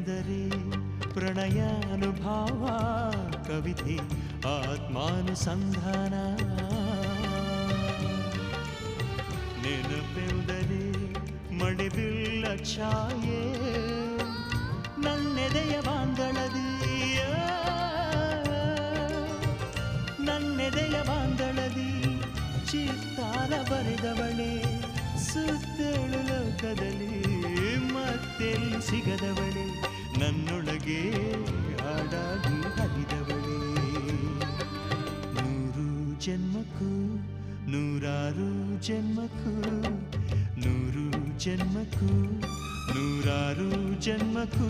ನೆನಪೆಂದರೆ ಪ್ರಣಯಾನುಭಾವ ಕವಿತೆ ಆತ್ಮಾನುಸಂಧಾನ ನೆನಪೆಂದರೆ ಮಡಿಬಿಲ್ಲ ಛಾಯೆ ನನ್ನೆದೆಯ ಬಾಂದಳದಿ ನನ್ನೆದೆಯ ಬಾಂದಳದಿ ಚಿತ್ತಾರ ಬರೆದವಳೆ ಸುತ್ತೇಳು ಲೋಕದಲ್ಲಿ ಮತ್ತೆಲ್ಲಿ ಸಿಗದವಳೆ ನನ್ನೊಳಗೆ ಹಾಡಾಗಿ ಹರಿದವಳೆ ನೂರು ಜನ್ಮಕ್ಕೂ ನೂರಾರು ಜನ್ಮಕ್ಕೂ ನೂರು ಜನ್ಮಕ್ಕೂ ನೂರಾರು ಜನ್ಮಕ್ಕೂ